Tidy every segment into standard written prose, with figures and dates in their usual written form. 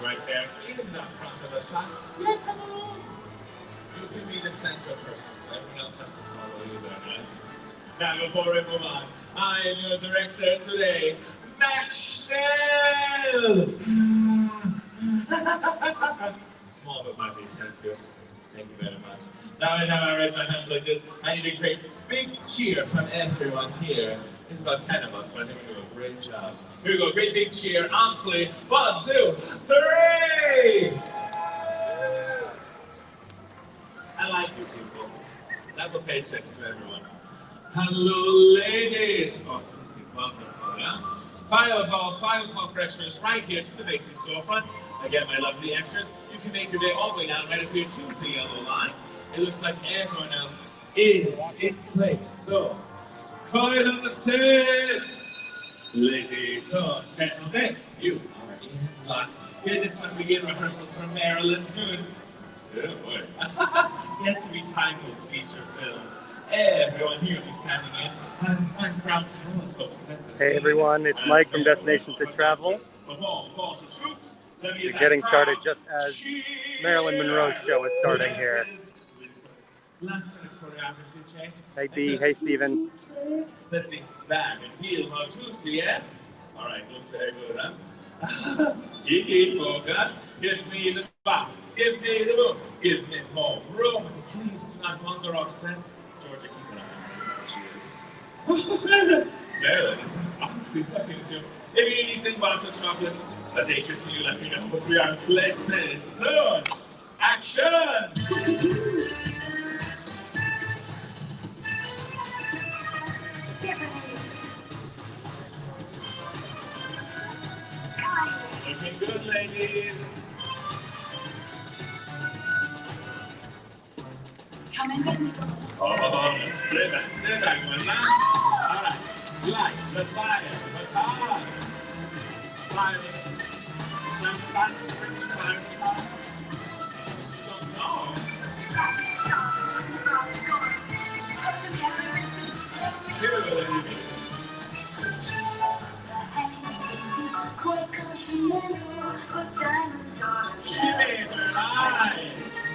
right there in the front of the shot. Yeah, come on. You can be the central person, so everyone else has to follow you there, right? Now, before we move on, I am your director today, Max Schnell! Small but mighty, thank you. Thank you very much. Now, anytime I raise my hands like this, I need a great big cheer from everyone here. There's about 10 of us, but I think we're doing a great job. Here we go, great big cheer. Honestly, 1, 2, 3! I like you people. Double paychecks to everyone. Hello, ladies. Oh, wonderful, yeah? 5 o'clock for extras right here to the basic storefront. Again, my lovely extras, you can make your day all the way down right up here to the yellow line. It looks like everyone else is in place. So, quiet on the stage. Ladies and gentlemen, you are in line. Here, this must begin rehearsal for Marilyn's newest. Oh boy. Yet to be titled feature film. Everyone here will be standing in has background talent to upset the Hey everyone, it's Mike from Destination to Travel. We're getting started just as Marilyn Monroe's show is starting here. Last minute choreography change. Hey B, hey Steven. Let's see, bag and heel, 1, 2, see yes? Alright, looks very good, huh? Kiki, focus. Give me the back. Give me the book. Give me more room. Please do not wander off set. Georgia, keep an eye on her. She is. Marilyn is about to be talking to you. If you need anything about the chocolates, a day to see you, let me know. But we are in places soon. Action! Looking good, ladies. Come in, baby. Oh, stay back, my man. All right, light the fire, baton. Fire, bring the fire, baton. Don't know. Here we go, ladies. Shimmy the lights.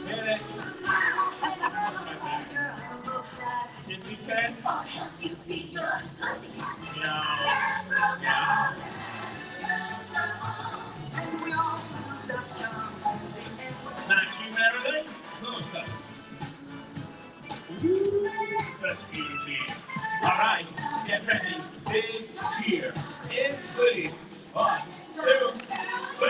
Hit it. Did we catch? No. Not you, Marilyn? Close up. Such beauty. All right, get ready. Big cheer. In 3, 1, 2, 3.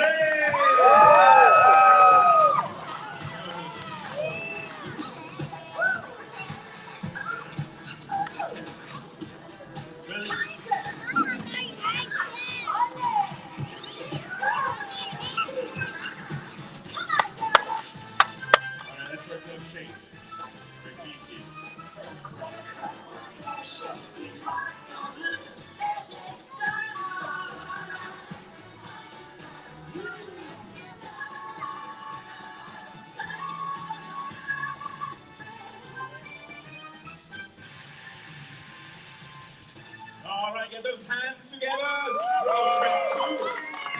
All right, get those hands together.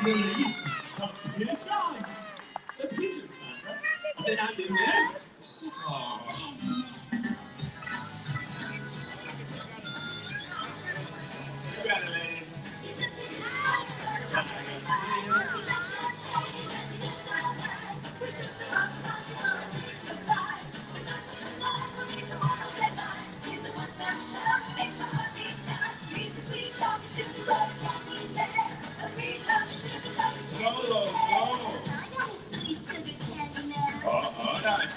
Please, come to the drawings. The pigeon, Sandra. Are they not in there? Oh. You got it, ladies. Solo, go. Oh, nice.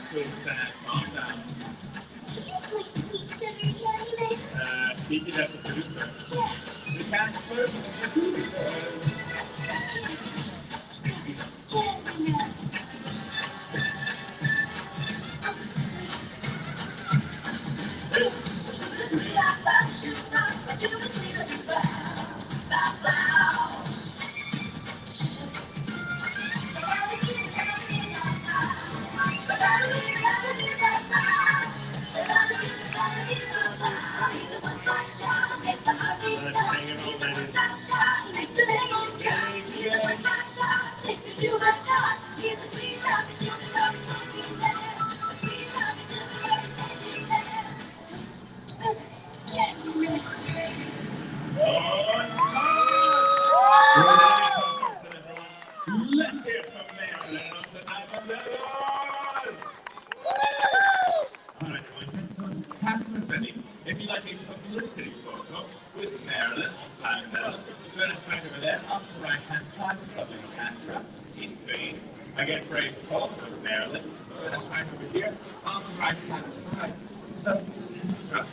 over there, up to the right-hand side, it's lovely Sandra in green. Again, for a photo of Marilyn. That's right over here, up to the right-hand side, it's lovely Sandra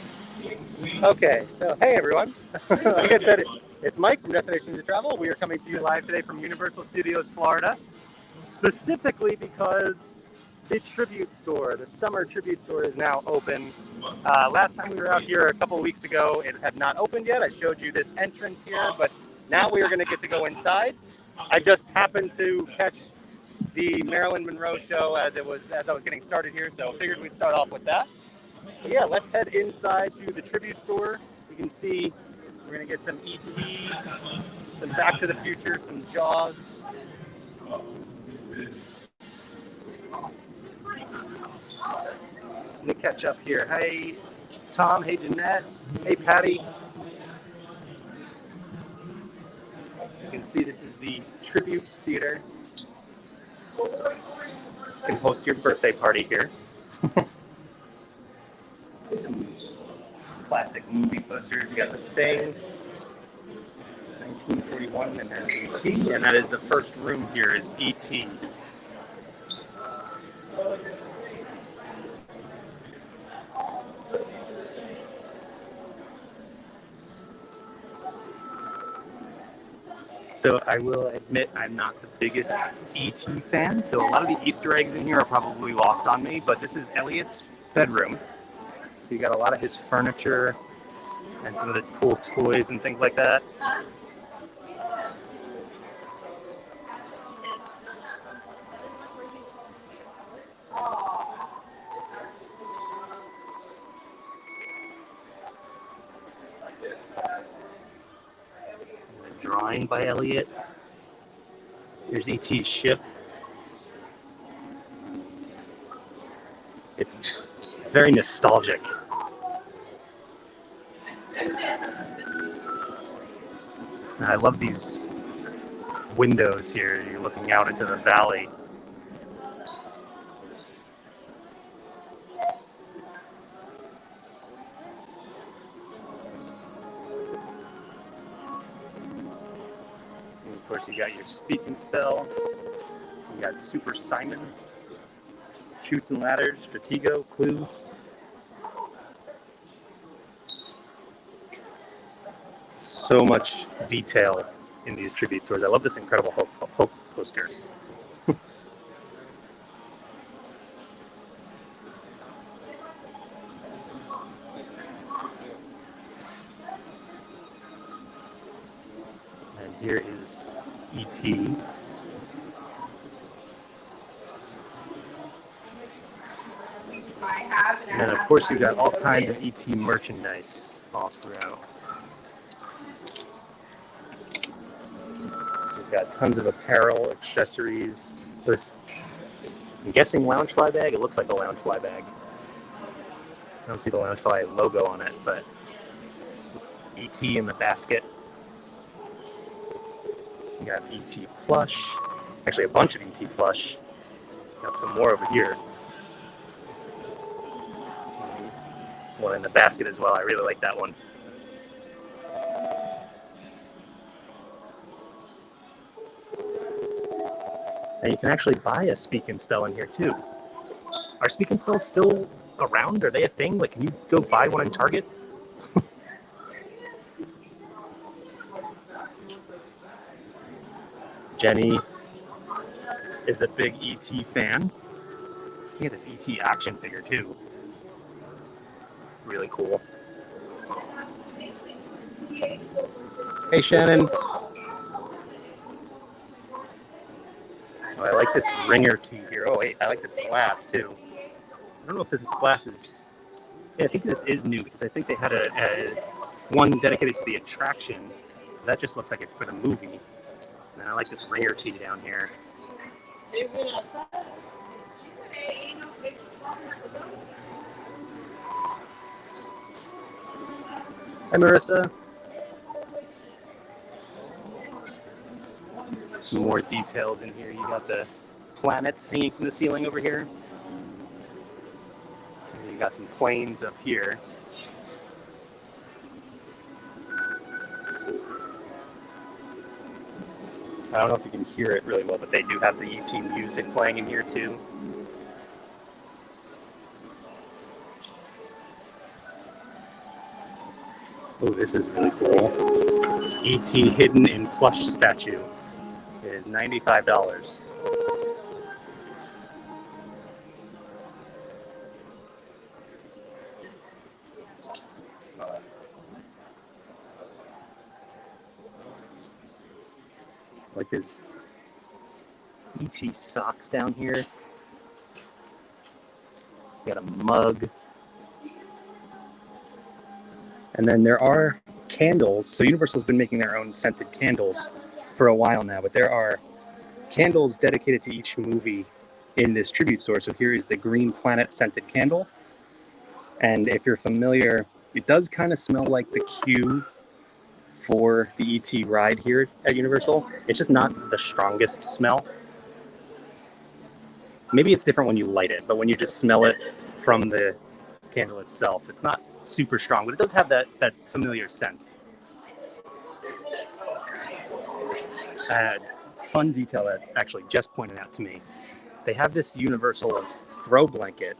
in green. Okay, so hey everyone. Like I said, it's Mike from Destination to Travel. We are coming to you live today from Universal Studios, Florida, specifically because the tribute store, the summer tribute store, is now open. Last time we were out here a couple of weeks ago, it had not opened yet. I showed you this entrance here, but now we are going to get to go inside. I just happened to catch the Marilyn Monroe show as I was getting started here, so figured we'd start off with that. But yeah, let's head inside to the tribute store. You can see we're going to get some E.T., some Back to the Future, some Jaws. Let me catch up here. Hey, Tom. Hey, Jeanette. Hey, Patty. You can see this is the Tribute Theater. You can host your birthday party here. Some classic movie posters. You got The Thing, 1941, and then E.T. And that is the first room here is E.T. So I will admit I'm not the biggest E.T. fan, so a lot of the Easter eggs in here are probably lost on me, but this is Elliot's bedroom. So you got a lot of his furniture and some of the cool toys and things like that. Drawing by Elliot. Here's E.T.'s ship. It's very nostalgic. And I love these windows here. You're looking out into the valley. Of course, you got your Speak and Spell. You got Super Simon, Chutes and Ladders, Stratego, Clue. So much detail in these tribute stores. I love this Incredible Hulk poster. And here is E.T. And then, of course, you got all kinds of E.T. merchandise all throughout. You've got tons of apparel, accessories. This, I'm guessing Loungefly bag. It looks like a Loungefly bag. I don't see the Loungefly logo on it, but it's E.T. in the basket. You got E.T. plush. Actually, a bunch of E.T. plush. Got some more over here. One in the basket as well. I really like that one. And you can actually buy a Speak and Spell in here too. Are Speak and Spells still around? Are they a thing? Like, can you go buy one in Target? Jenny is a big E.T. fan. You get this E.T. action figure too. Really cool. Hey, Shannon. Oh, I like this ringer tee here. Oh, wait, I like this glass too. I don't know if this glass is... Yeah, I think this is new because I think they had a one dedicated to the attraction. That just looks like it's for the movie. And I like this ringer tee down here. Hi, Marissa. Some more detailed in here. You got the planets hanging from the ceiling over here. And you got some planes up here. I don't know if you can hear it really well, but they do have the ET music playing in here too. Oh, this is really cool. ET hidden in plush statue is $95. Like this ET socks down here. Got a mug. And then there are candles. So Universal's been making their own scented candles for a while now, but there are candles dedicated to each movie in this tribute store. So here is the Green Planet scented candle. And if you're familiar, it does kind of smell like the queue for the ET ride here at Universal. It's just not the strongest smell. Maybe it's different when you light it, but when you just smell it from the candle itself, it's not super strong, but it does have that familiar scent. Fun detail that actually Jess pointed out to me. They have this Universal throw blanket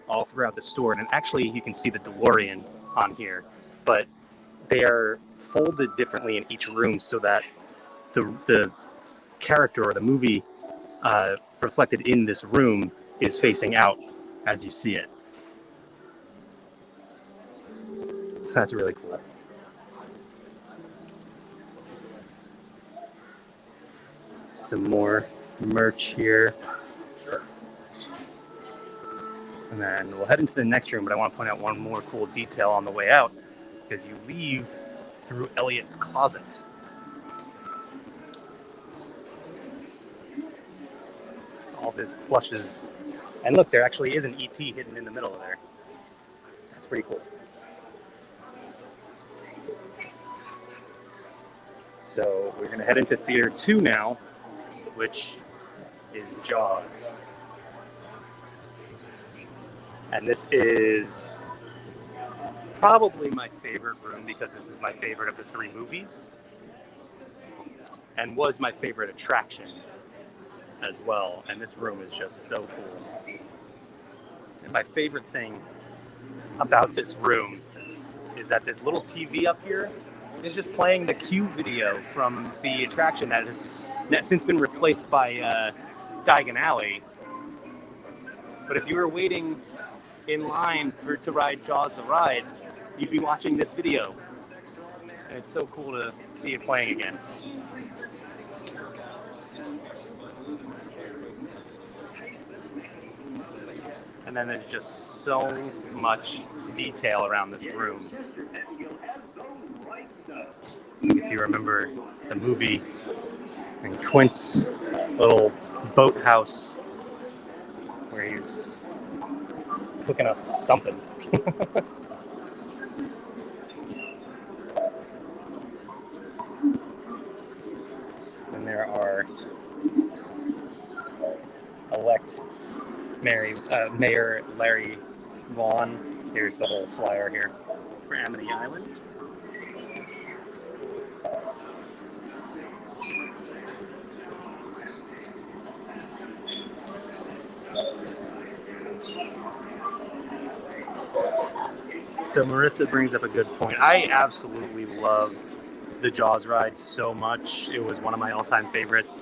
all throughout the store, and actually you can see the DeLorean on here, but they are folded differently in each room so that the character or the movie reflected in this room is facing out as you see it. So that's really cool. Some more merch here. And then we'll head into the next room, but I want to point out one more cool detail on the way out, because you leave through Elliot's closet. All his plushes. And look, there actually is an ET hidden in the middle of there. That's pretty cool. So we're going to head into Theater 2 now, which is Jaws. And this is probably my favorite room because this is my favorite of the three movies and was my favorite attraction as well. And this room is just so cool. And my favorite thing about this room is that this little TV up here is just playing the cue video from the attraction that has since been replaced by Diagon Alley. But if you were waiting in line to ride Jaws the Ride, you'd be watching this video. And it's so cool to see it playing again. And then there's just so much detail around this room. If you remember the movie and Quint's little boathouse where he was cooking up something. And there are elect Mayor Larry Vaughn. Here's the whole flyer here for Amity Island. So Marissa brings up a good point. I absolutely loved the Jaws ride so much. It was one of my all-time favorites.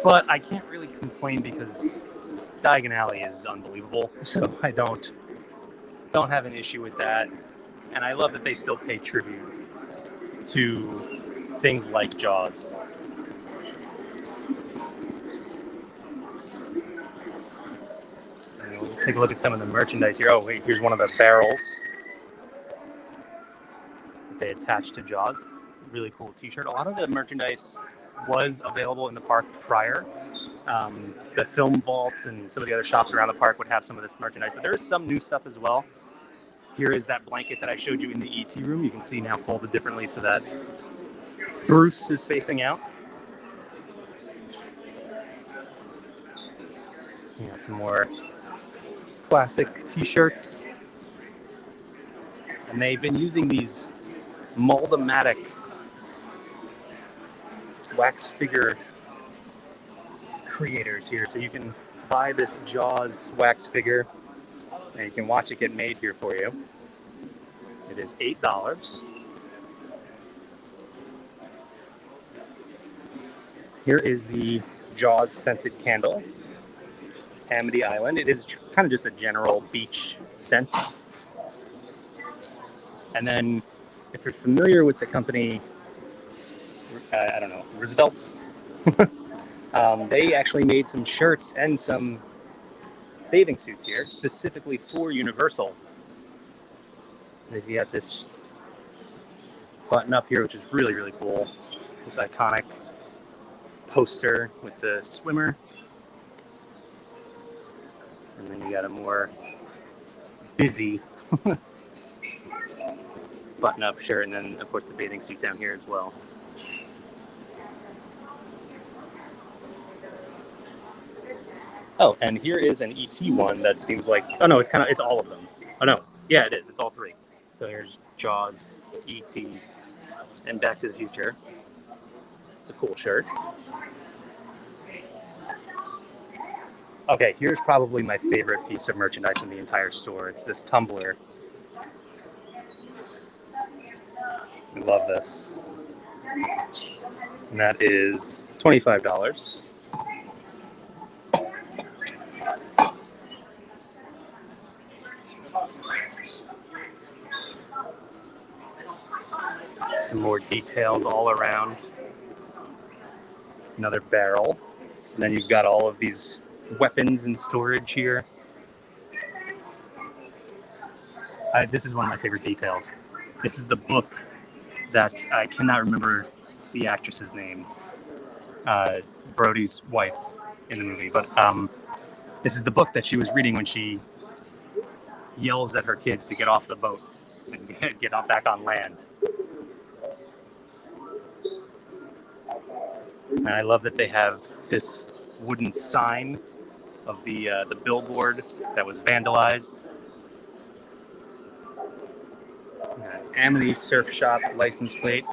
But I can't really complain because Diagon Alley is unbelievable. So I don't have an issue with that. And I love that they still pay tribute to things like Jaws. And we'll take a look at some of the merchandise here. Oh, wait, here's one of the barrels they attached to Jaws. Really cool t-shirt. A lot of the merchandise was available in the park prior. The Film Vault and some of the other shops around the park would have some of this merchandise, but there is some new stuff as well. Here is that blanket that I showed you in the ET room. You can see now folded differently so that Bruce is facing out. You got some more classic t-shirts. And they've been using these Mold-O-Matic wax figure creators here. So you can buy this Jaws wax figure and you can watch it get made here for you. It is $8. Here is the Jaws scented candle, Amity Island. It is kind of just a general beach scent. And then if you're familiar with the company, I don't know, Roosevelt's, they actually made some shirts and some bathing suits here, specifically for Universal. You got this button up here, which is really, really cool. This iconic poster with the swimmer. And then you got a more busy button-up shirt, and then, of course, the bathing suit down here as well. Oh, and here is an ET one that seems like... Oh, no, it's all of them. Oh, no. Yeah, it is. It's all three. So here's Jaws, ET, and Back to the Future. It's a cool shirt. Okay, here's probably my favorite piece of merchandise in the entire store. It's this tumbler. I love this. And that is $25. Some more details all around. Another barrel. And then you've got all of these weapons and storage here. This is one of my favorite details. This is the book that I cannot remember the actress's name, Brody's wife in the movie, but this is the book that she was reading when she yells at her kids to get off the boat and get back on land. And I love that they have this wooden sign of the billboard that was vandalized. Amity Surf Shop license plate.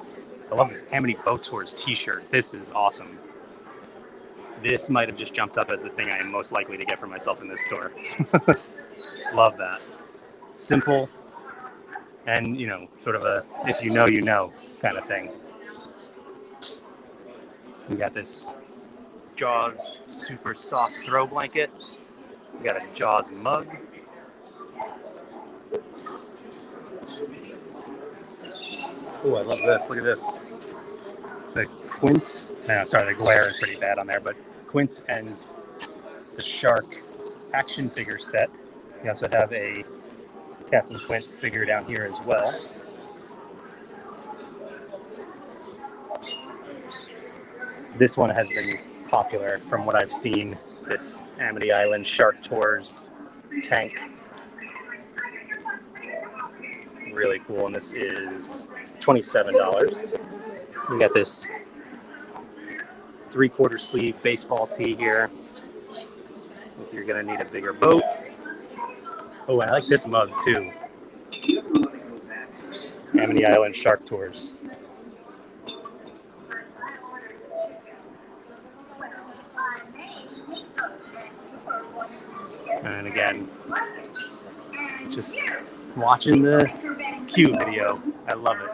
I love this Amity Boat Tours t-shirt. This is awesome. This might have just jumped up as the thing I am most likely to get for myself in this store. Love that. Simple and, sort of a if you know, you know kind of thing. We got this Jaws super soft throw blanket. We got a Jaws mug. Oh, I love this. Look at this. It's a Quint. No, sorry, the glare is pretty bad on there, but Quint and the Shark action figure set. We also have a Captain Quint figure down here as well. This one has been popular from what I've seen. This Amity Island Shark Tours tank. Really cool, and this is $27. We got this 3/4 sleeve baseball tee here. If you're gonna need a bigger boat. Oh, I like this mug too. Amity Island Shark Tours. And again, just watching the Q video. I love it.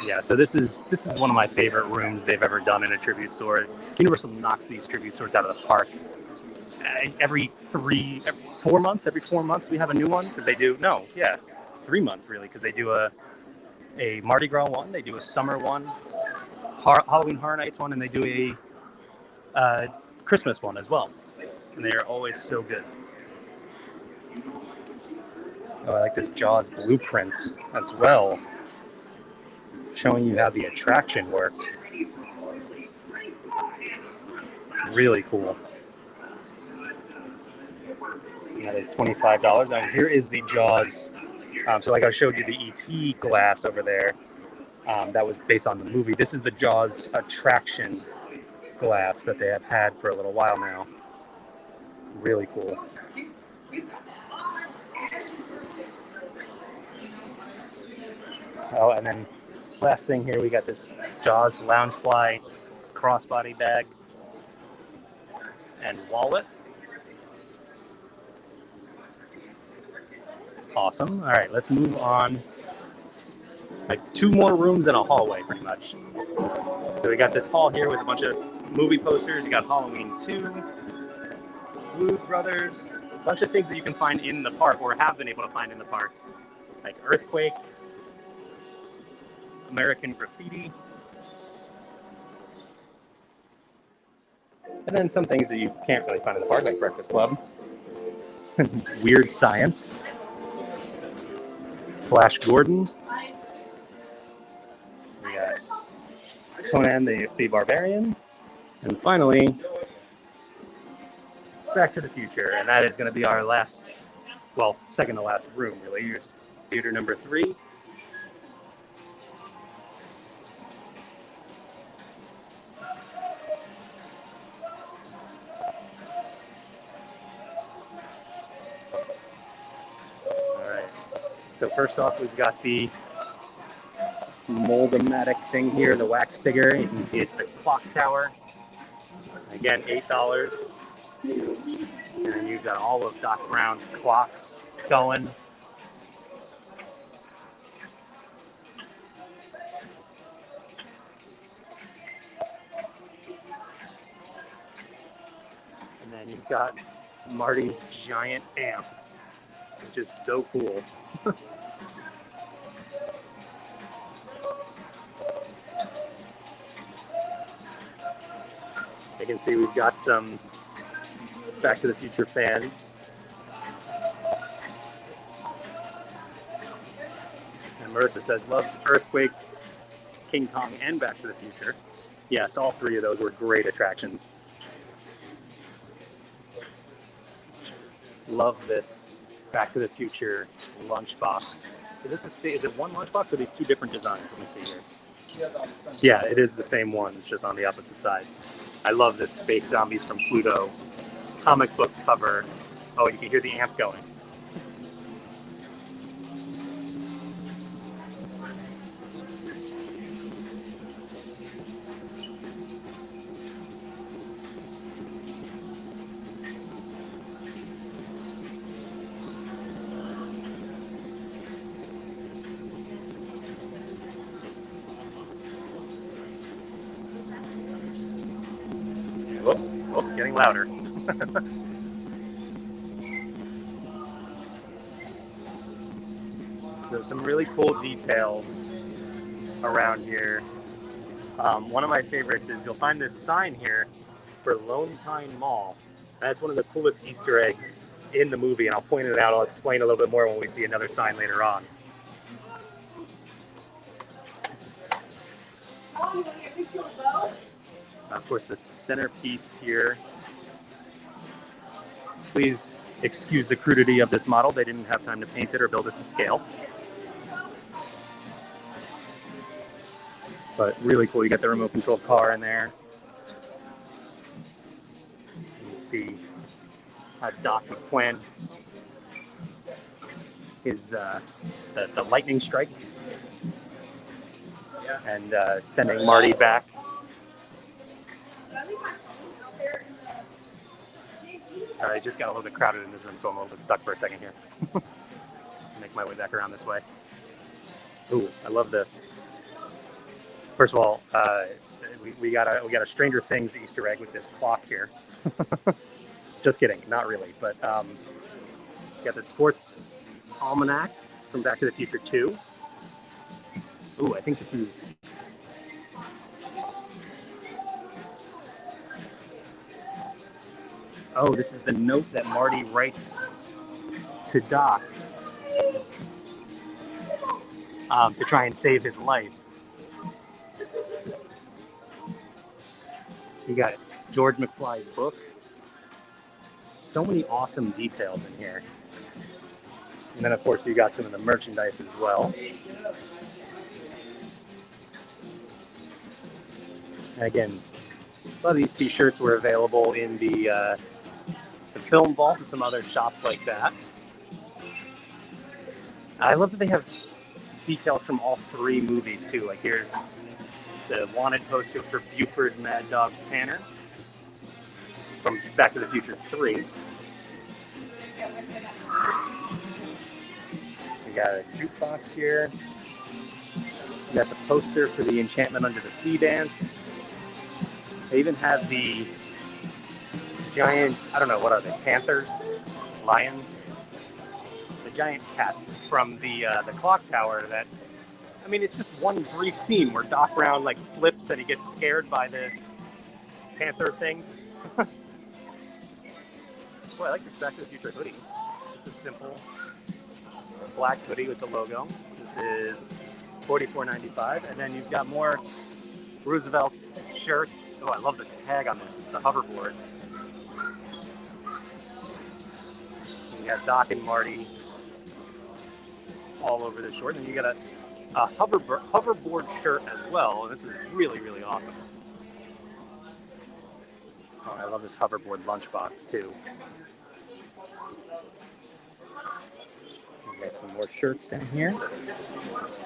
Yeah, so this is one of my favorite rooms they've ever done in a tribute store. Universal knocks these tribute stores out of the park. Every 4 months we have a new one because they do 3 months really, because they do a Mardi Gras one, they do a summer one, Halloween Horror Nights one, and they do a Christmas one as well. And they are always so good. Oh, I like this Jaws blueprint as well, showing you how the attraction worked. Really cool. That is $25. Now here is the Jaws. So like I showed you the ET glass over there. That was based on the movie. This is the Jaws attraction glass that they have had for a little while now. Really cool. Oh, and then last thing here, we got this Jaws Loungefly crossbody bag and wallet. It's awesome. All right, let's move on. Like 2 more rooms and a hallway, pretty much. So we got this hall here with a bunch of movie posters. You got Halloween 2, Blues Brothers, a bunch of things that you can find in the park or have been able to find in the park, like Earthquake, American Graffiti, and then some things that you can't really find in the park, like Breakfast Club, Weird Science, Flash Gordon, we got Conan the Barbarian, and finally Back to the Future, and that is going to be our last, well, second to last room, really. Here's theater number 3. So first off, we've got the Mold-O-Matic thing here, the wax figure. You can see it's the clock tower. Again, $8. And then you've got all of Doc Brown's clocks going. And then you've got Marty's giant amp, which is so cool. You can see we've got some Back to the Future fans. And Marissa says, loved Earthquake, King Kong, and Back to the Future. Yes, all 3 of those were great attractions. Love this Back to the Future lunchbox. Is it the same? Is it one lunchbox or are these 2 different designs? Let me see here. Yeah, it is the same one, it's just on the opposite side. I love this Space Zombies from Pluto comic book cover. Oh, you can hear the amp going. Getting louder. There's some really cool details around here. One of my favorites is you'll find this sign here for Lone Pine Mall. That's one of the coolest Easter eggs in the movie, and I'll point it out. I'll explain a little bit more when we see another sign later on. Of course, the centerpiece here. Please excuse the crudity of this model. They didn't have time to paint it or build it to scale. But really cool. You got the remote control car in there. You can see how Doc McQuan is the lightning strike and sending Marty back. Sorry, I just got a little bit crowded in this room, so I'm a little bit stuck for a second here. Make my way back around this way. Ooh, I love this. First of all, we got a Stranger Things Easter egg with this clock here. Just kidding, not really. But got the sports almanac from Back to the Future 2. Ooh, I think this is. Oh, this is the note that Marty writes to Doc to try and save his life. You got George McFly's book. So many awesome details in here. And then, of course, you got some of the merchandise as well. And again, a lot of these t-shirts were available in the Film Vault and some other shops like that. I love that they have details from all three movies too. Like here's the wanted poster for Buford Mad Dog Tanner from Back to the Future 3. We got a jukebox here. We got the poster for the Enchantment Under the Sea dance. They even have the giant, I don't know, what are they, panthers? Lions? The giant cats from the clock tower that, I mean, it's just one brief scene where Doc Brown like slips and he gets scared by the panther things. Boy, I like this Back to the Future hoodie. This is simple black hoodie with the logo. This is $44.95, and then you've got more Roosevelt's shirts. Oh, I love the tag on this. It's the hoverboard. You got Doc and Marty all over the short, and you got a hoverboard shirt as well. This is really, really awesome. Oh, I love this hoverboard lunchbox too. We got some more shirts down here.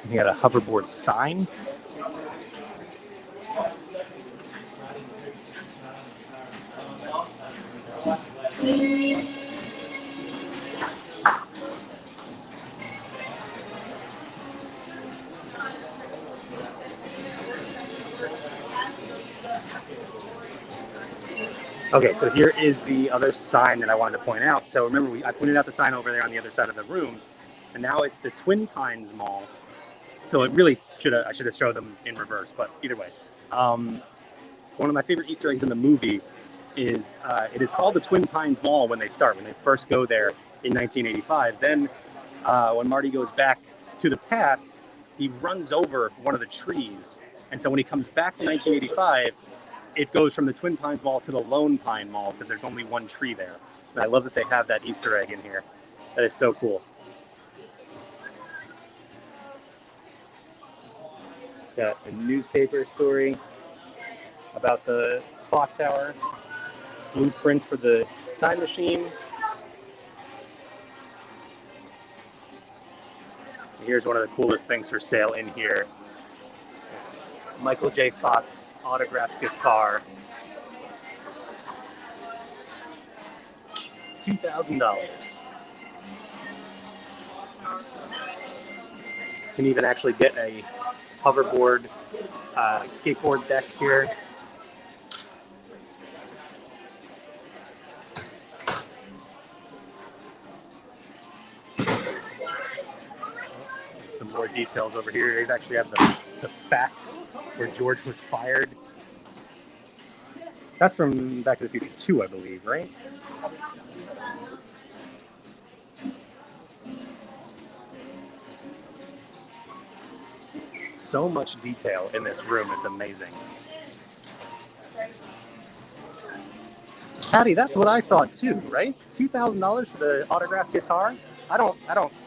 You got a hoverboard sign. Okay, so here is the other sign that I wanted to point out. So remember, I pointed out the sign over there on the other side of the room, and now it's the Twin Pines Mall. So it really I should have showed them in reverse, but either way. One of my favorite Easter eggs in the movie is it is called the Twin Pines Mall when they first go there in 1985. Then when Marty goes back to the past, he runs over one of the trees. And so when he comes back to 1985, it goes from the Twin Pines Mall to the Lone Pine Mall because there's only one tree there. And I love that they have that Easter egg in here. That is so cool. Got a newspaper story about the clock tower, blueprints for the time machine. Here's one of the coolest things for sale in here. This Michael J. Fox autographed guitar. $2,000. Can even actually get a hoverboard skateboard deck here. Some more details over here. They actually have the facts where George was fired. That's from Back to the Future 2, I believe, right? So much detail in this room, it's amazing. Patty, that's what I thought too, right? $2,000 for the autographed guitar? I don't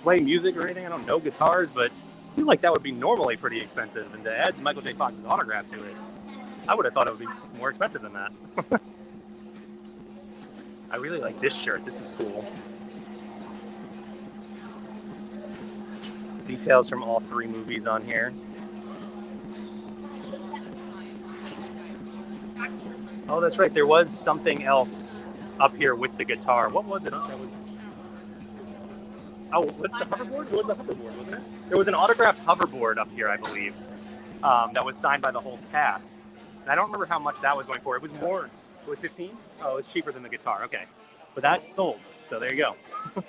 play music or anything, I don't know guitars, but I feel like that would be normally pretty expensive, and to add Michael J. Fox's autograph to it, I would have thought it would be more expensive than that. I really like this shirt, this is cool. Details from all three movies on here. Oh, that's right. There was something else up here with the guitar. What was it? What's the hoverboard? What was the hoverboard, wasn't it? There was an autographed hoverboard up here, I believe, that was signed by the whole cast. And I don't remember how much that was going for. It was more. It was $15? Oh, it's cheaper than the guitar. Okay. But that sold. So there you go. You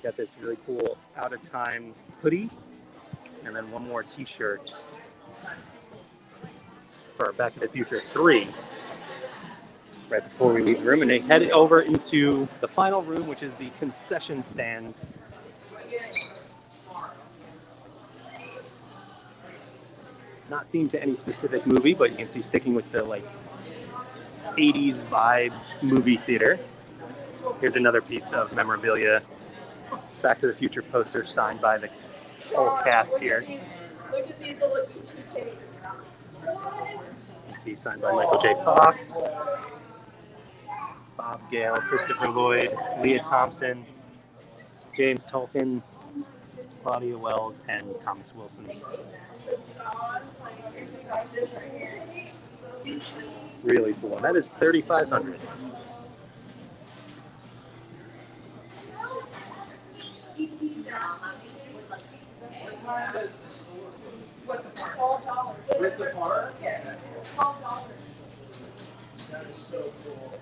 got this really cool out-of-time hoodie. And then one more t-shirt for Back to the Future 3 right before we leave the room, and they head over into the final room, which is the concession stand. Not themed to any specific movie, but you can see sticking with the 80s vibe movie theater. Here's another piece of memorabilia. Back to the Future poster signed by the whole cast here. Look at these little cheesecakes. You see signed by Michael J. Fox, Bob Gale, Christopher Lloyd, Leah Thompson, James Tolkien, Claudia Wells, and Thomas Wilson. Really cool. And that is $3,500. With the car? Yeah. $12. That is so cool.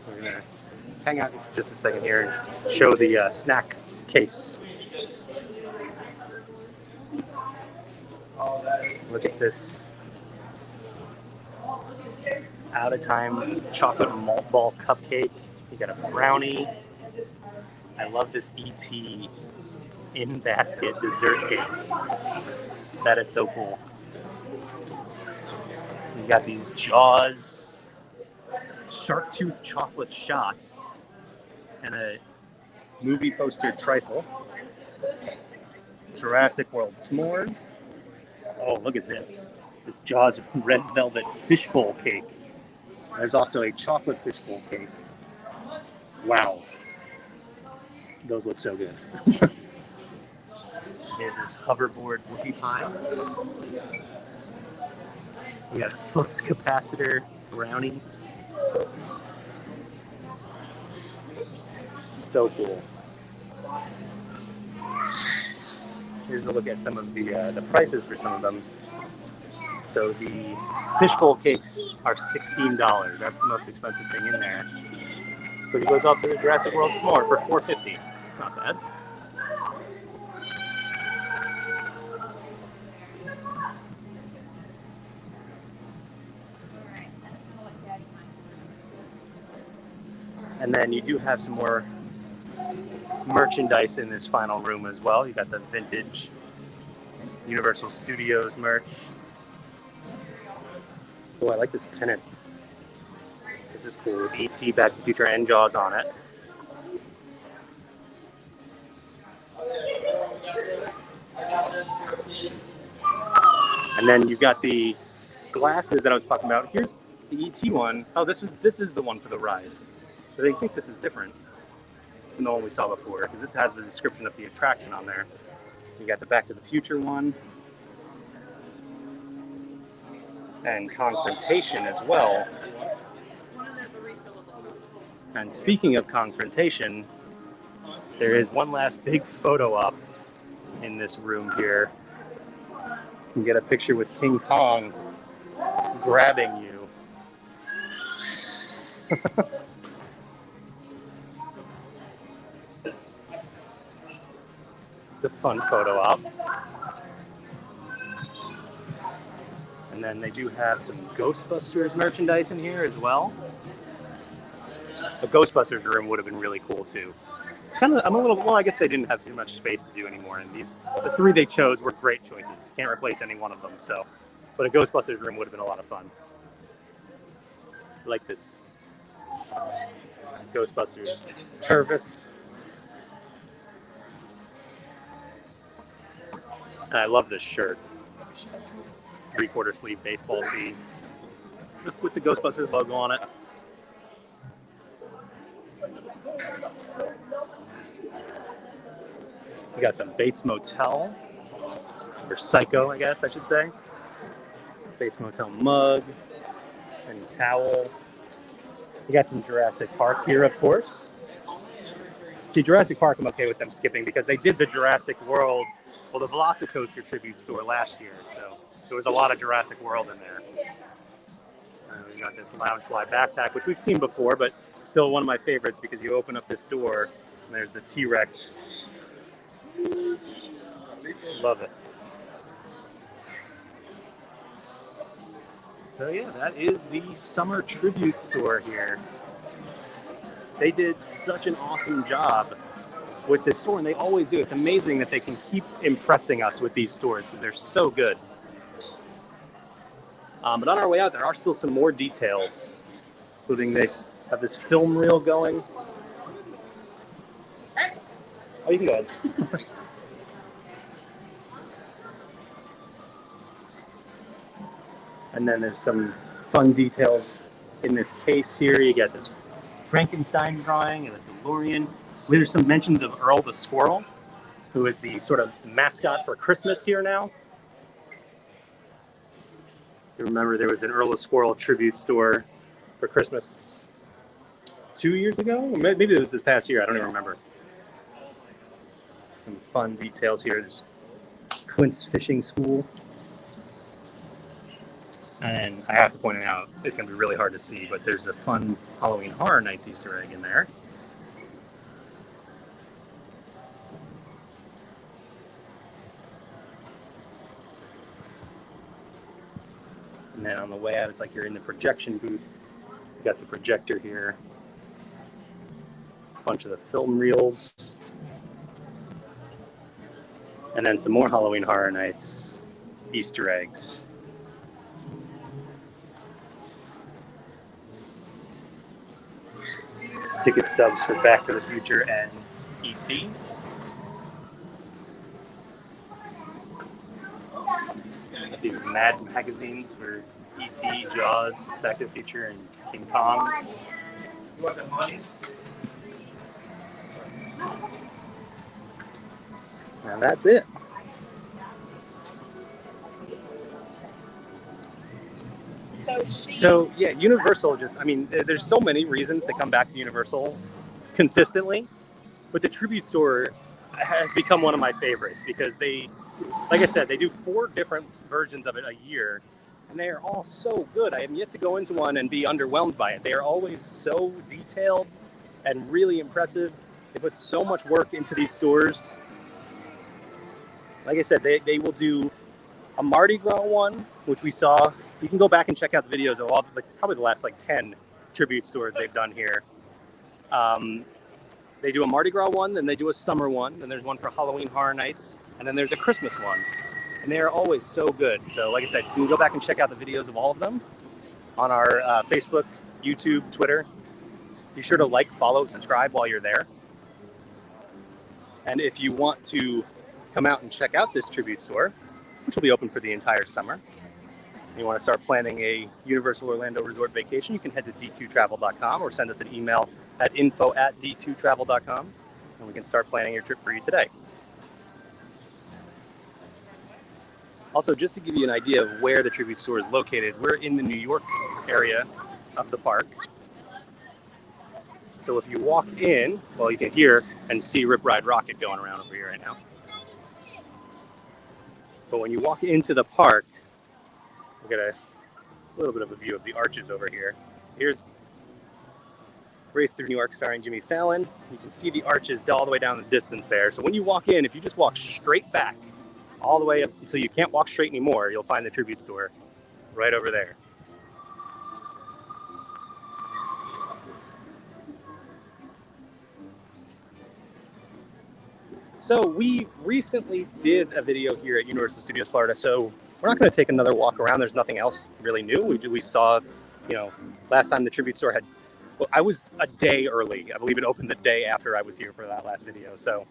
We're gonna hang out for just a second here and show the snack case. Look at this out of time chocolate malt ball cupcake. You got a brownie. I love this ET in basket dessert cake. That is so cool. You got these Jaws shark tooth chocolate shots and a movie poster trifle. Jurassic World s'mores. Oh, look at this. This Jaws red velvet fishbowl cake. There's also a chocolate fishbowl cake. Wow. Those look so good. There's this hoverboard whoopie pie. We got a flux capacitor brownie. So cool. Here's a look at some of the prices for some of them. So the fishbowl cakes are $16. That's the most expensive thing in there. But it goes up to the Jurassic World s'more for $4.50. It's not bad. And then you do have some more merchandise in this final room as well. You got the vintage Universal Studios merch. Oh, I like this pennant. This is cool with E.T., Back to the Future, and Jaws on it. And then you've got the glasses that I was talking about. Here's the E.T. one. Oh, this is the one for the ride. But I think this is different than the one we saw before, because this has the description of the attraction on there. You got the Back to the Future one. And Confrontation as well. And speaking of Confrontation, there is one last big photo op in this room here. You can get a picture with King Kong grabbing you. It's a fun photo op. And then they do have some Ghostbusters merchandise in here as well. The Ghostbusters room would have been really cool too. I guess they didn't have too much space to do anymore, and the three they chose were great choices. Can't replace any one of them, so. But a Ghostbusters room would have been a lot of fun. I like this Ghostbusters Tervis. And I love this shirt. 3/4 sleeve baseball tee. Just with the Ghostbusters logo on it. We got some Bates Motel. Or Psycho, I guess I should say. Bates Motel mug. And towel. We got some Jurassic Park here, of course. See, Jurassic Park, I'm okay with them skipping because they did the Jurassic World, the Velocicoaster tribute store last year, so there was a lot of Jurassic World in there. We got this Loungefly backpack, which we've seen before, but still one of my favorites because you open up this door and there's the T-Rex. Love it. So yeah, that is the summer tribute store here. They did such an awesome job with this store, and they always do. It's amazing that they can keep impressing us with these stores. They're so good. But on our way out, there are still some more details, including they have this film reel going. Oh, you can go ahead. And then there's some fun details in this case here. You got this Frankenstein drawing and a DeLorean. There's some mentions of Earl the Squirrel, who is the sort of mascot for Christmas here now. You remember there was an Earl the Squirrel tribute store for Christmas 2 years ago? Or maybe it was this past year. I don't even remember. Some fun details here. There's Quint's Fishing School. And I have to point it out, it's going to be really hard to see, but there's a fun Halloween Horror Nights Easter egg in there. And then on the way out, it's like you're in the projection booth. You got the projector here. A bunch of the film reels. And then some more Halloween Horror Nights Easter eggs. Ticket stubs for Back to the Future and E.T. These Mad magazines for E.T., Jaws, Back to the Future, and King Kong. You want the monies? And that's it. So yeah, Universal there's so many reasons to come back to Universal consistently, but the Tribute Store has become one of my favorites because they, like I said, they do 4 different versions of it a year, and they are all so good. I have yet to go into one and be underwhelmed by it. They are always so detailed and really impressive. They put so much work into these stores. Like I said, they will do a Mardi Gras one, which we saw. You can go back and check out the videos of all, probably the last 10 tribute stores they've done here. They do a Mardi Gras one, then they do a summer one, then there's one for Halloween Horror Nights, and then there's a Christmas one. And they are always so good. So like I said, you can go back and check out the videos of all of them on our Facebook, YouTube, Twitter. Be sure to like, follow, subscribe while you're there. And if you want to come out and check out this tribute store, which will be open for the entire summer, you want to start planning a Universal Orlando Resort vacation, you can head to d2travel.com or send us an email at info@d2travel.com, and we can start planning your trip for you today. Also, just to give you an idea of where the Tribute Store is located, we're in the New York area of the park. So if you walk in, well, you can hear and see Rip Ride Rockit going around over here right now. But when you walk into the park, we'll get a little bit of a view of the arches over here. So here's Race Through New York starring Jimmy Fallon. You can see the arches all the way down the distance there. So when you walk in, if you just walk straight back all the way up until you can't walk straight anymore, you'll find the Tribute Store right over there. So we recently did a video here at Universal Studios Florida, so we're not going to take another walk around. There's nothing else really new. We saw, last time the Tribute Store had, well, I was a day early. I believe it opened the day after I was here for that last video. So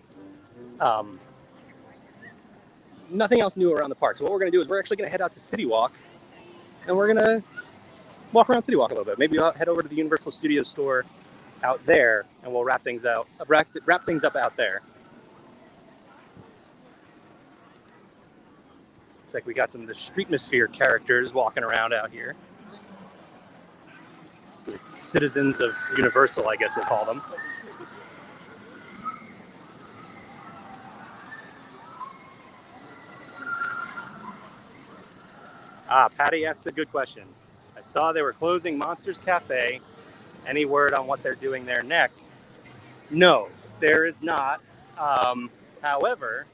nothing else new around the park. So what we're going to do is we're actually going to head out to City Walk, and we're going to walk around City Walk a little bit. Maybe we'll head over to the Universal Studios store out there, and we'll wrap things up out there. It's like we got some of the Streetmosphere characters walking around out here. It's the citizens of Universal, I guess we'll call them. Patty asked a good question. I saw they were closing Monsters Cafe. Any word on what they're doing there next? No, there is not. However,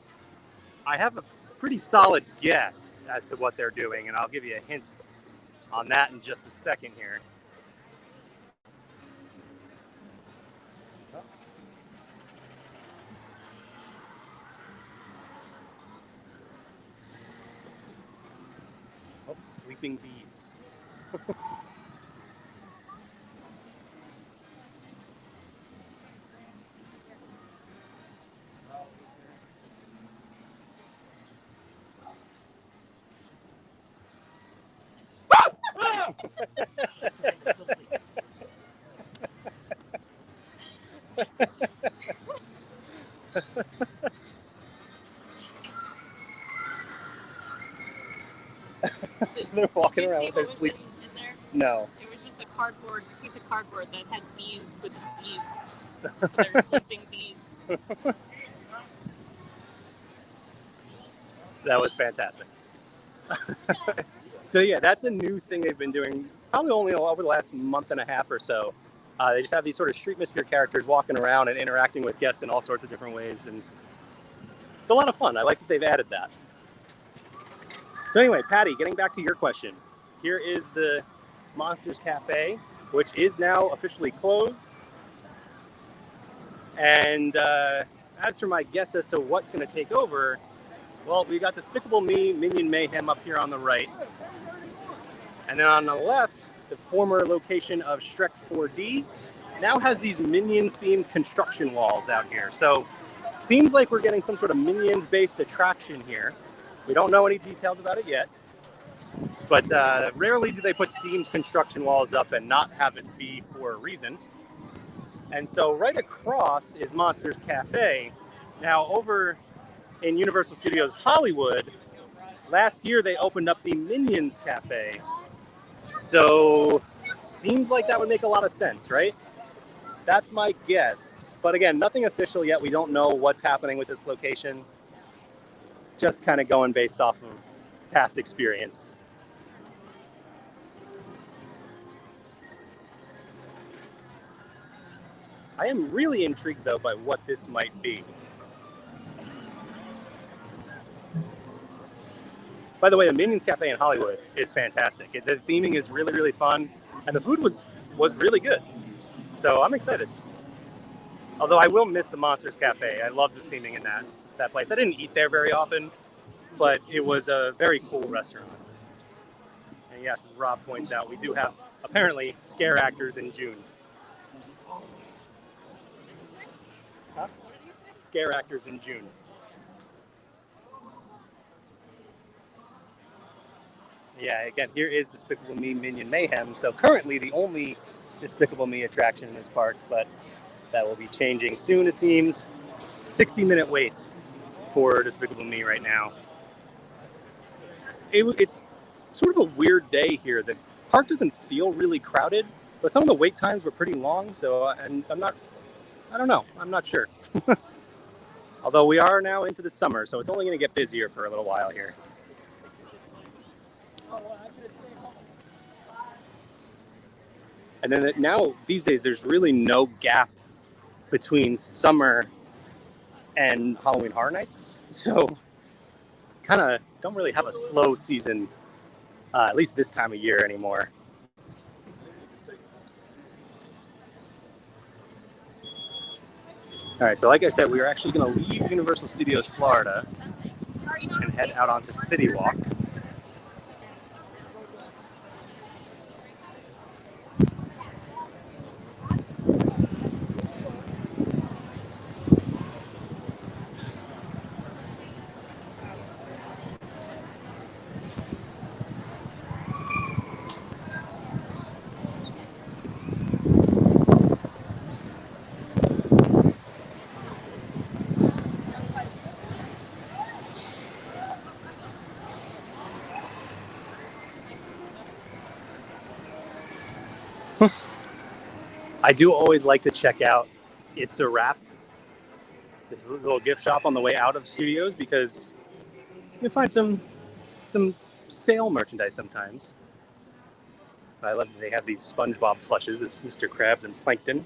I have a pretty solid guess as to what they're doing, and I'll give you a hint on that in just a second here. Oh, sleeping bees. They're walking Did you around see with what their was sleep. in there? No. It was just a piece of cardboard that had bees with bees. So they're sleeping bees. That was fantastic. So yeah, that's a new thing they've been doing probably only over the last month and a half or so. They just have these sort of Streetmosphere characters walking around and interacting with guests in all sorts of different ways, and it's a lot of fun. I like that they've added that. So anyway, Patty, getting back to your question, here is the Monsters Cafe, which is now officially closed. And as for my guess as to what's going to take over, well, we got Despicable Me, Minion Mayhem up here on the right. And then on the left, the former location of Shrek 4D now has these Minions-themed construction walls out here. So seems like we're getting some sort of Minions-based attraction here. We don't know any details about it yet. But rarely do they put themed construction walls up and not have it be for a reason. And so right across is Monsters Cafe. Now over in Universal Studios Hollywood, last year they opened up the Minions Cafe. So seems like that would make a lot of sense, right? That's my guess. But again, nothing official yet. We don't know what's happening with this location. Just kind of going based off of past experience. I am really intrigued, though, by what this might be. By the way, the Minions Cafe in Hollywood is fantastic. The theming is really, really fun, and the food was really good. So I'm excited. Although I will miss the Monsters Cafe. I love the theming in that place. I didn't eat there very often, but it was a very cool restaurant. And yes, as Rob points out, we do have, apparently, scare actors in June. Huh? Scare actors in June. Yeah, again, here is Despicable Me Minion Mayhem. So currently the only Despicable Me attraction in this park, but that will be changing soon, it seems. 60-minute wait for Despicable Me right now. It's sort of a weird day here. The park doesn't feel really crowded, but some of the wait times were pretty long, so and I'm not sure. Although we are now into the summer, so it's only going to get busier for a little while here. And then now, these days, there's really no gap between summer and Halloween Horror Nights. So kind of don't really have a slow season, at least this time of year anymore. All right, so like I said, we are actually going to leave Universal Studios Florida and head out onto City Walk. I do always like to check out It's a Wrap, this little gift shop on the way out of studios, because you can find some sale merchandise sometimes. I love that they have these SpongeBob plushes. It's Mr. Krabs and Plankton.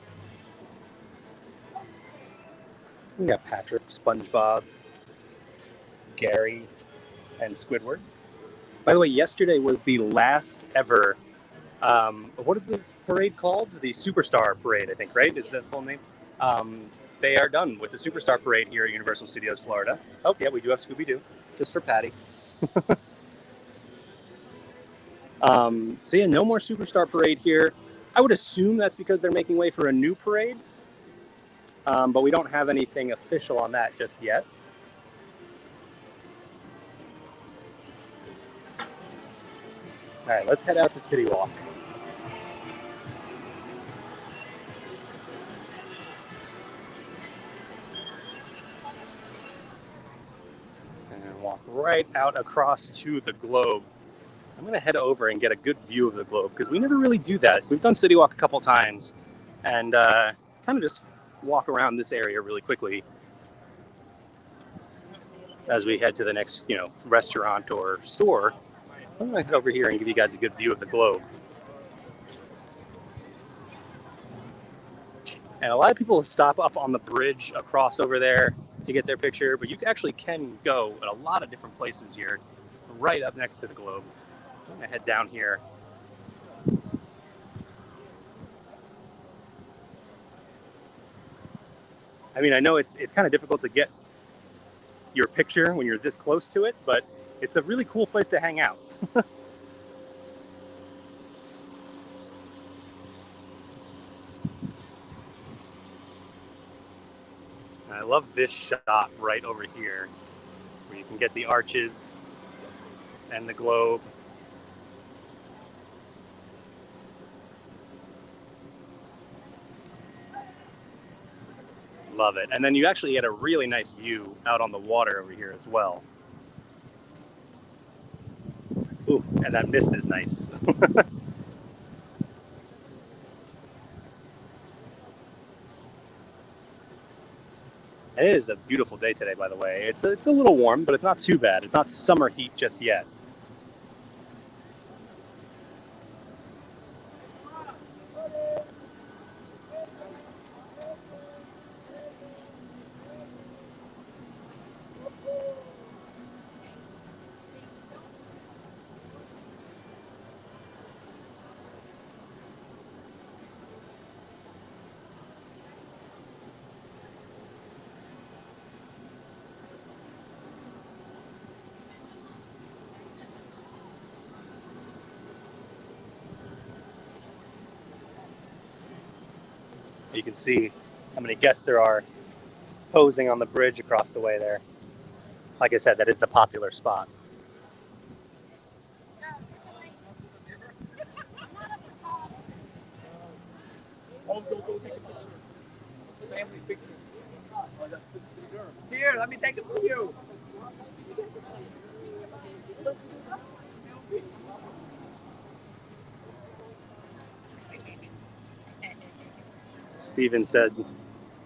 We got Patrick, SpongeBob, Gary, and Squidward. By the way, yesterday was the last ever, what is the parade called? The Superstar Parade, I think, right? Is that the full name? They are done with the Superstar Parade here at Universal Studios Florida. Oh, yeah, we do have Scooby-Doo, just for Patty. So yeah, no more Superstar Parade here. I would assume that's because they're making way for a new parade. But we don't have anything official on that just yet. All right, let's head out to City Walk. and walk right out across to the Globe. I'm going to head over and get a good view of the Globe because we never really do that. We've done City Walk a couple times and kind of just walk around this area really quickly as we head to the next, restaurant or store. I'm going to head over here and give you guys a good view of the Globe. And a lot of people stop up on the bridge across over there to get their picture, but you actually can go at a lot of different places here, right up next to the Globe. I'm going to head down here. I mean, I know it's kind of difficult to get your picture when you're this close to it, but it's a really cool place to hang out. I love this shot right over here, where you can get the arches and the Globe. Love it. And then you actually get a really nice view out on the water over here as well. Ooh, and that mist is nice. It is a beautiful day today, by the way. It's a little warm, but it's not too bad. It's not summer heat just yet. You can see how many guests there are posing on the bridge across the way there. Like I said, that is the popular spot. Here, let me take it for you. Steven said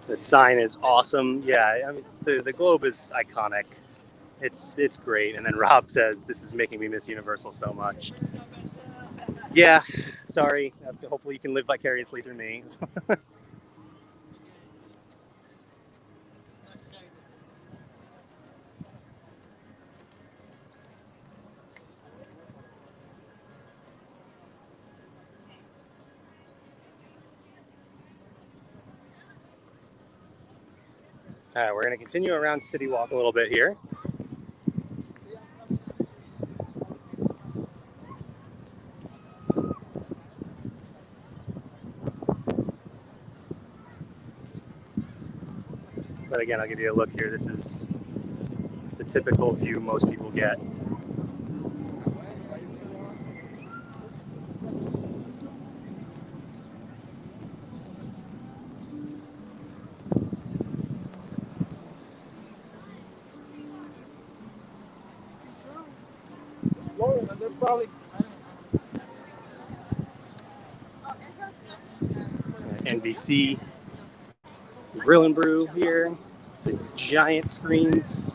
the sign is awesome. Yeah, I mean, the Globe is iconic. It's great. And then Rob says, this is making me miss Universal so much. Yeah, sorry. Hopefully you can live vicariously through me. All right, we're going to continue around City Walk a little bit here. But again, I'll give you a look here. This is the typical view most people get. NBC Grill and Brew here. These giant screens.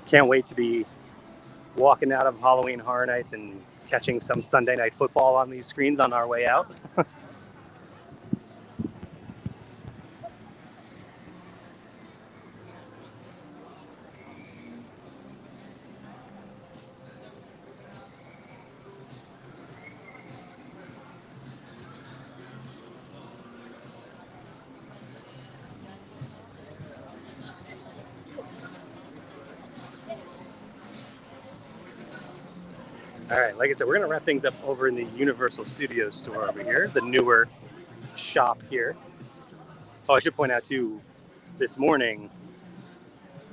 Can't wait to be walking out of Halloween Horror Nights and catching some Sunday Night Football on these screens on our way out. All right, like I said, we're going to wrap things up over in the Universal Studios store over here, the newer shop here. Oh, I should point out, too, this morning,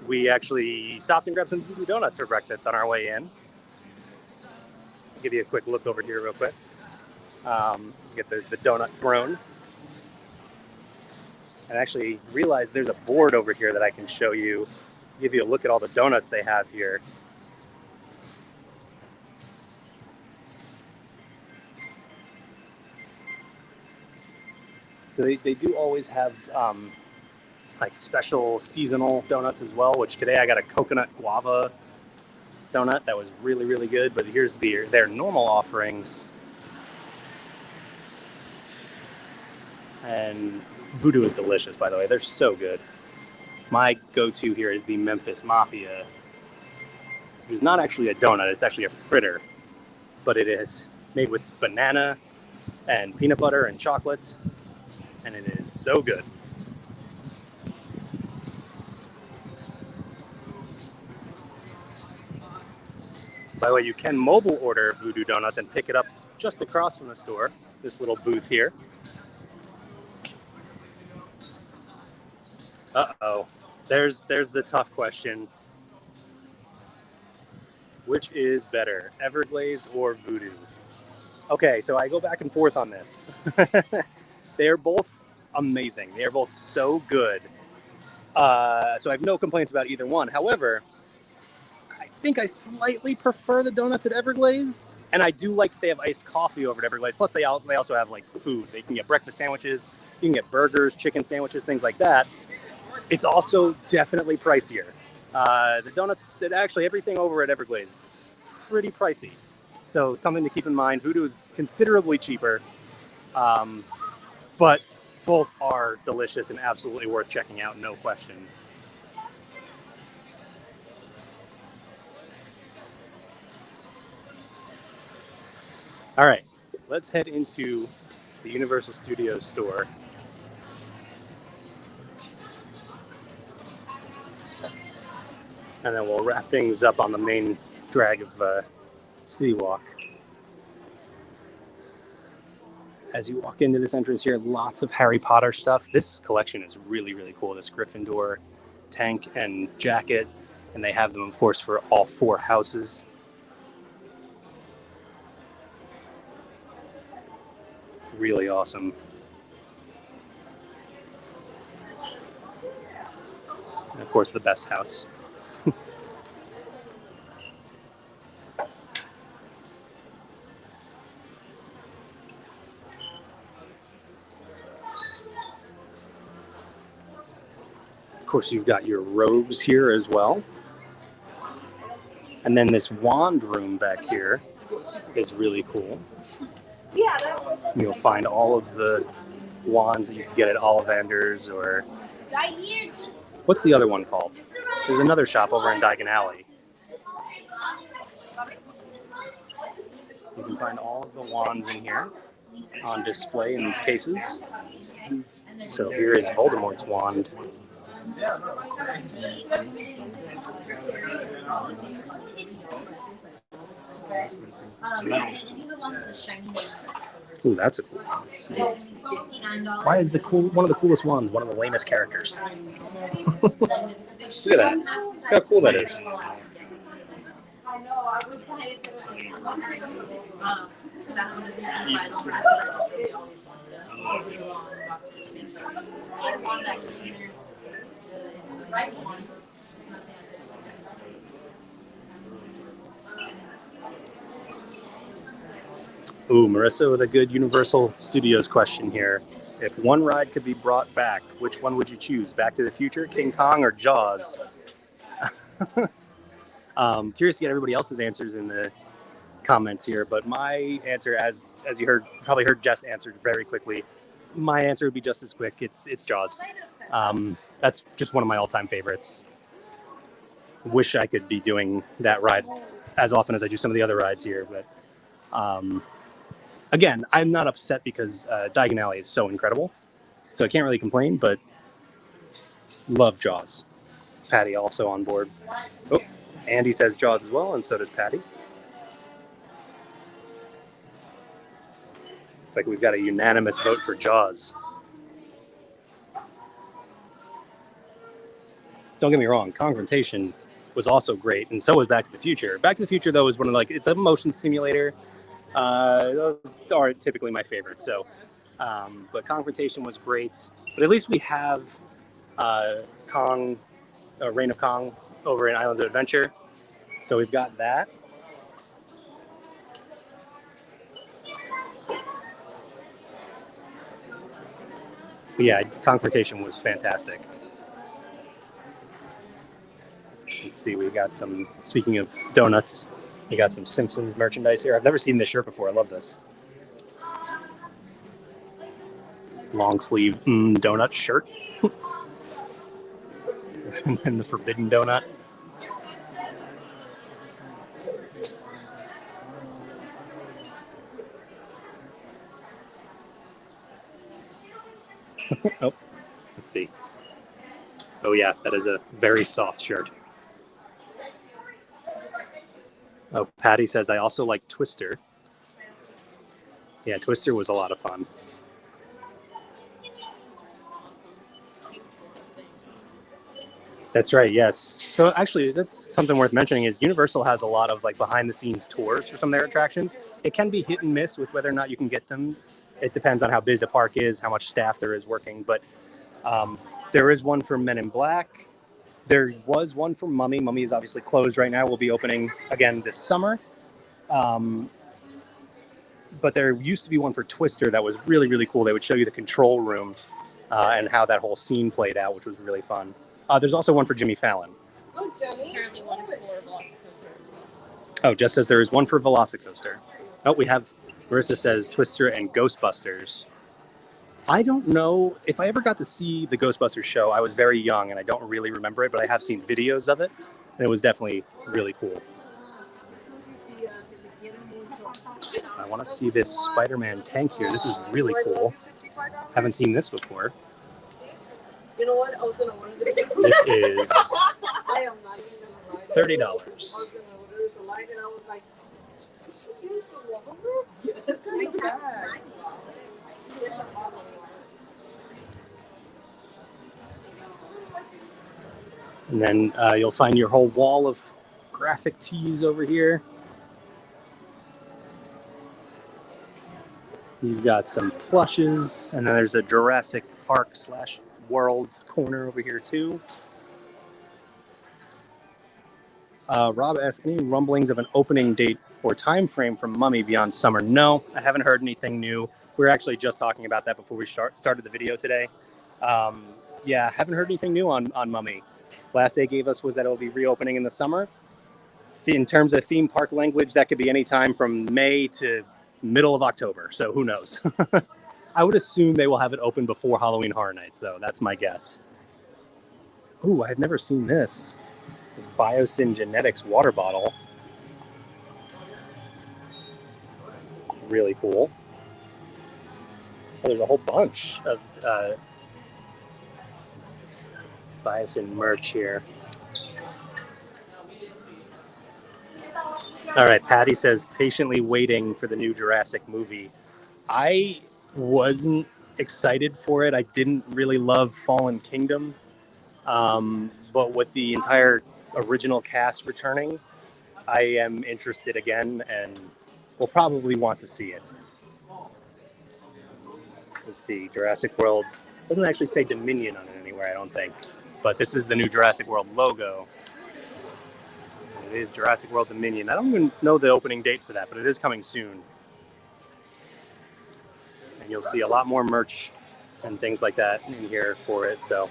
we actually stopped and grabbed some Voodoo Donuts for breakfast on our way in. I'll give you a quick look over here real quick. Get the donut throne. and actually realized there's a board over here that I can show you, give you a look at all the donuts they have here. So they do always have like special seasonal donuts as well, which today I got a coconut guava donut that was really, really good. But here's their normal offerings. And Voodoo is delicious, by the way. They're so good. My go-to here is the Memphis Mafia, which is not actually a donut. It's actually a fritter, but it is made with banana and peanut butter and chocolate, and it is so good. By the way, you can mobile order Voodoo Donuts and pick it up just across from the store, this little booth here. Uh-oh. There's the tough question. Which is better, Everglazed or Voodoo? Okay, so I go back and forth on this. They're both amazing. They're both so good. So I have no complaints about either one. However, I think I slightly prefer the donuts at Everglazed. And I do like that they have iced coffee over at Everglazed. Plus, they also have like food. They can get breakfast sandwiches. You can get burgers, chicken sandwiches, things like that. It's also definitely pricier. The donuts, actually everything over at Everglazed, pretty pricey. So something to keep in mind. Voodoo is considerably cheaper, but both are delicious and absolutely worth checking out, no question. All right, let's head into the Universal Studios store. And then we'll wrap things up on the main drag of City Walk. As you walk into this entrance here, lots of Harry Potter stuff. This collection is really, really cool. This Gryffindor tank and jacket. And they have them, of course, for all 4 houses. Really awesome. And of course, the best house. Of course, you've got your robes here as well. And then this wand room back here is really cool. You'll find all of the wands that you can get at Ollivander's or... What's the other one called? There's another shop over in Diagon Alley. You can find all of the wands in here on display in these cases. So here is Voldemort's wand. Ooh, that's a cool one. Why is one of the coolest wands one of the lamest characters? Look at that. Look how cool that is. Ooh, Marissa with a good Universal Studios question here. If one ride could be brought back, which one would you choose? Back to the Future, King Kong, or Jaws? Curious to get everybody else's answers in the comments here, but my answer, as you probably heard Jess answered very quickly, my answer would be just as quick. It's Jaws. That's just one of my all-time favorites. Wish I could be doing that ride as often as I do some of the other rides here, but again, I'm not upset because Diagon Alley is so incredible, so I can't really complain, but love Jaws. Patty also on board. Oh, Andy says Jaws as well, and so does Patty. It's like we've got a unanimous vote for Jaws. Don't get me wrong, Confrontation was also great, and so was Back to the Future. Back to the Future, though, is one of it's a motion simulator. Those are typically my favorites. So But Confrontation was great. But at least we have Kong, Reign of Kong over in Islands of Adventure. So we've got that. But yeah, Confrontation was fantastic. Let's see, we got some, speaking of donuts, we got some Simpsons merchandise here. I've never seen this shirt before. I love this. Long sleeve donut shirt. And then the Forbidden Donut. Oh, let's see. Oh yeah, that is a very soft shirt. Oh, Patty says, I also like Twister. Yeah, Twister was a lot of fun. That's right, yes. So actually, that's something worth mentioning is Universal has a lot of like behind the scenes tours for some of their attractions. It can be hit and miss with whether or not you can get them. It depends on how busy the park is, how much staff there is working. But there is one for Men in Black. There was one for Mummy. Mummy is obviously closed right now. We'll be opening again this summer. But there used to be one for Twister that was really, really cool. They would show you the control room and how that whole scene played out, which was really fun. There's also one for Jimmy Fallon. Oh, Jenny. Apparently one for Velocicoaster as well. Oh, just as there is one for Velocicoaster. Oh, we have, Marissa says Twister and Ghostbusters. I don't know if I ever got to see the Ghostbusters show. I was very young and I don't really remember it, but I have seen videos of it. And it was definitely really cool. I want to see this Spider-Man tank here. This is really cool. Haven't seen this before. You know what? I was gonna order this. This is I am not even gonna lie. $30. I was gonna order this a light, and I was like, you should use the wallet. Yes, just like that. And then you'll find your whole wall of graphic tees over here. You've got some plushes, and then there's a Jurassic Park / World corner over here too. Rob asks, any rumblings of an opening date or time frame for Mummy beyond summer? No, I haven't heard anything new. We were actually just talking about that before we started the video today. Yeah, haven't heard anything new on Mummy. Last they gave us was that it'll be reopening in the summer. In terms of theme park language, that could be any time from May to middle of October. So who knows? I would assume they will have it open before Halloween Horror Nights, though. That's my guess. Ooh, I've never seen this. This Biosyn Genetics water bottle. Really cool. Oh, there's a whole bunch of Biosyn merch here. All right, Patty says, patiently waiting for the new Jurassic movie. I wasn't excited for it. I didn't really love Fallen Kingdom. But with the entire original cast returning, I am interested again and will probably want to see it. Let's see, Jurassic World. Doesn't actually say Dominion on it anywhere, I don't think. But this is the new Jurassic World logo. It is Jurassic World Dominion. I don't even know the opening date for that, but it is coming soon. And you'll see a lot more merch and things like that in here for it. So,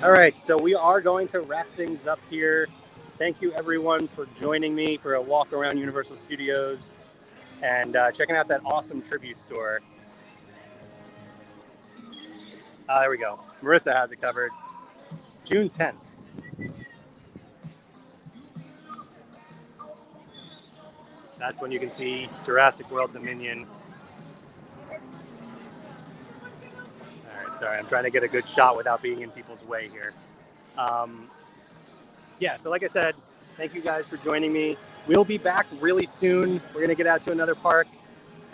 all right, so we are going to wrap things up here. Thank you, everyone, for joining me for a walk around Universal Studios and checking out that awesome tribute store. There we go. Marissa has it covered. June 10th. That's when you can see Jurassic World Dominion. All right, sorry, I'm trying to get a good shot without being in people's way here. Yeah, so like I said, thank you guys for joining me. We'll be back really soon. We're going to get out to another park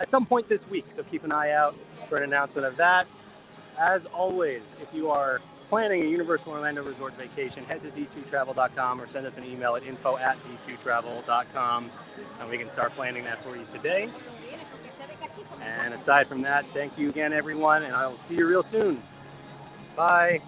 at some point this week, so keep an eye out for an announcement of that. As always, if you are planning a Universal Orlando Resort vacation, head to d2travel.com or send us an email at info@d2travel.com, and we can start planning that for you today. And aside from that, thank you again, everyone, and I will see you real soon. Bye.